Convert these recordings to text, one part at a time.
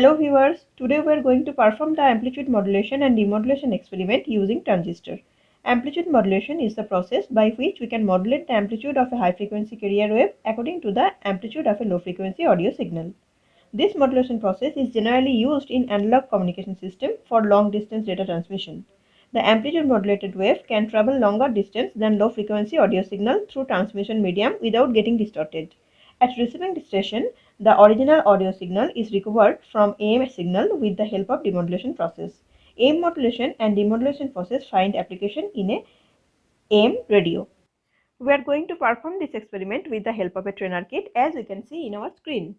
Hello viewers, today we are going to perform the amplitude modulation and demodulation experiment using transistor. Amplitude modulation is the process by which we can modulate the amplitude of a high frequency carrier wave according to the amplitude of a low frequency audio signal. This modulation process is generally used in analog communication system for long distance data transmission. The amplitude modulated wave can travel longer distance than low frequency audio signal through transmission medium without getting distorted. At receiving station, the original audio signal is recovered from AM signal with the help of demodulation process. AM modulation and demodulation process find application in a AM radio. We are going to perform this experiment with the help of a trainer kit as you can see in our screen.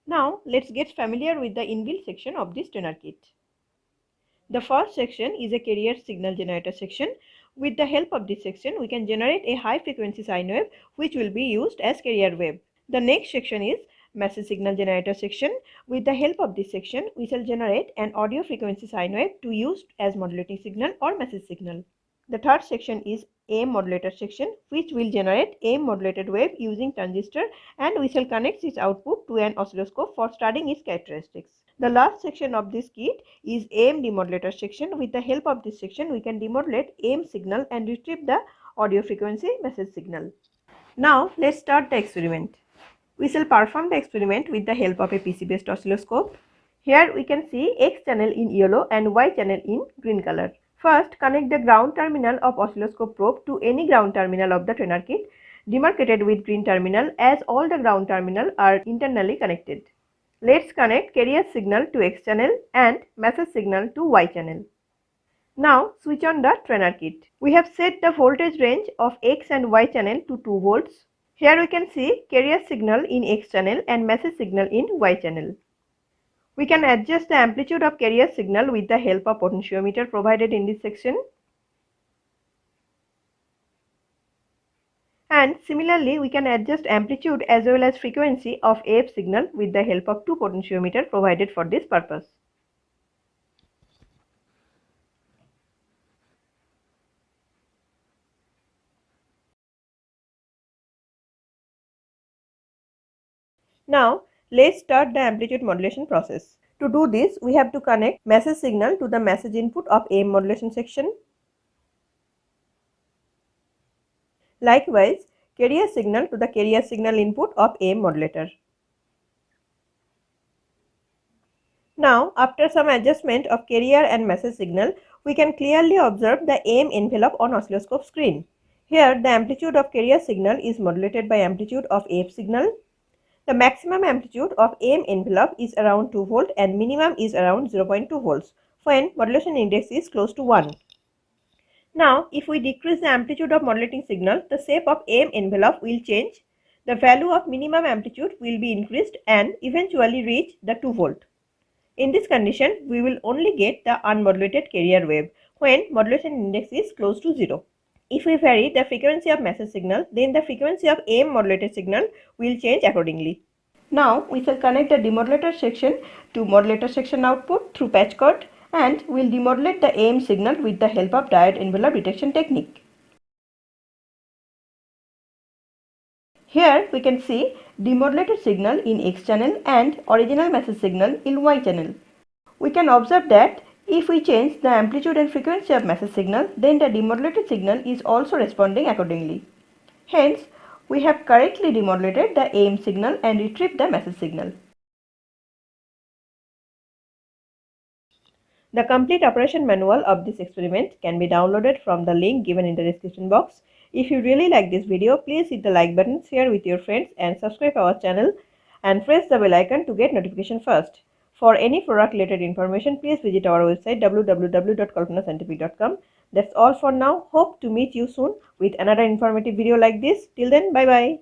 Now let's get familiar with the inbuilt section of this trainer kit. The first section is a carrier signal generator section. With the help of this section, we can generate a high frequency sine wave which will be used as carrier wave. The next section is message signal generator section. With the help of this section, we shall generate an audio frequency sine wave to use as modulating signal or message signal. The third section is AM modulator section, which will generate AM modulated wave using transistor, and we shall connect its output to an oscilloscope for studying its characteristics. The last section of this kit is AM demodulator section. With the help of this section, we can demodulate AM signal and retrieve the audio frequency message signal. Now let's start the experiment. We shall perform the experiment with the help of a PC based oscilloscope. Here we can see X channel in yellow and Y channel in green color. First, connect the ground terminal of oscilloscope probe to any ground terminal of the trainer kit demarcated with green terminal, as all the ground terminals are internally connected. Let's connect carrier signal to X channel and message signal to Y channel. Now switch on the trainer kit. We have set the voltage range of X and Y channel to 2 volts. Here we can see carrier signal in X channel and message signal in Y channel. We can adjust the amplitude of carrier signal with the help of potentiometer provided in this section. And similarly, we can adjust amplitude as well as frequency of AF signal with the help of two potentiometers provided for this purpose. Now, let's start the amplitude modulation process. To do this, we have to connect message signal to the message input of AM modulation section. Likewise, carrier signal to the carrier signal input of AM modulator. Now, after some adjustment of carrier and message signal, we can clearly observe the AM envelope on oscilloscope screen. Here, the amplitude of carrier signal is modulated by amplitude of AF signal. The maximum amplitude of AM envelope is around 2 volt and minimum is around 0.2 volts when modulation index is close to 1. Now, if we decrease the amplitude of modulating signal, the shape of AM envelope will change. The value of minimum amplitude will be increased and eventually reach the 2 volt. In this condition, we will only get the unmodulated carrier wave when modulation index is close to 0. If we vary the frequency of message signal, then the frequency of AM modulated signal will change accordingly. Now, we shall connect the demodulator section to modulator section output through patch cord, and we will demodulate the AM signal with the help of diode envelope detection technique. Here we can see demodulated signal in X channel and original message signal in Y channel. We can observe that if we change the amplitude and frequency of message signal, then the demodulated signal is also responding accordingly. Hence, we have correctly demodulated the AM signal and retrieved the message signal. The complete operation manual of this experiment can be downloaded from the link given in the description box. If you really like this video, please hit the like button, share with your friends and subscribe our channel and press the bell icon to get notification first. For any product related information, please visit our website www.kalpanascientific.com. That's all for now. Hope to meet you soon with another informative video like this. Till then, bye bye.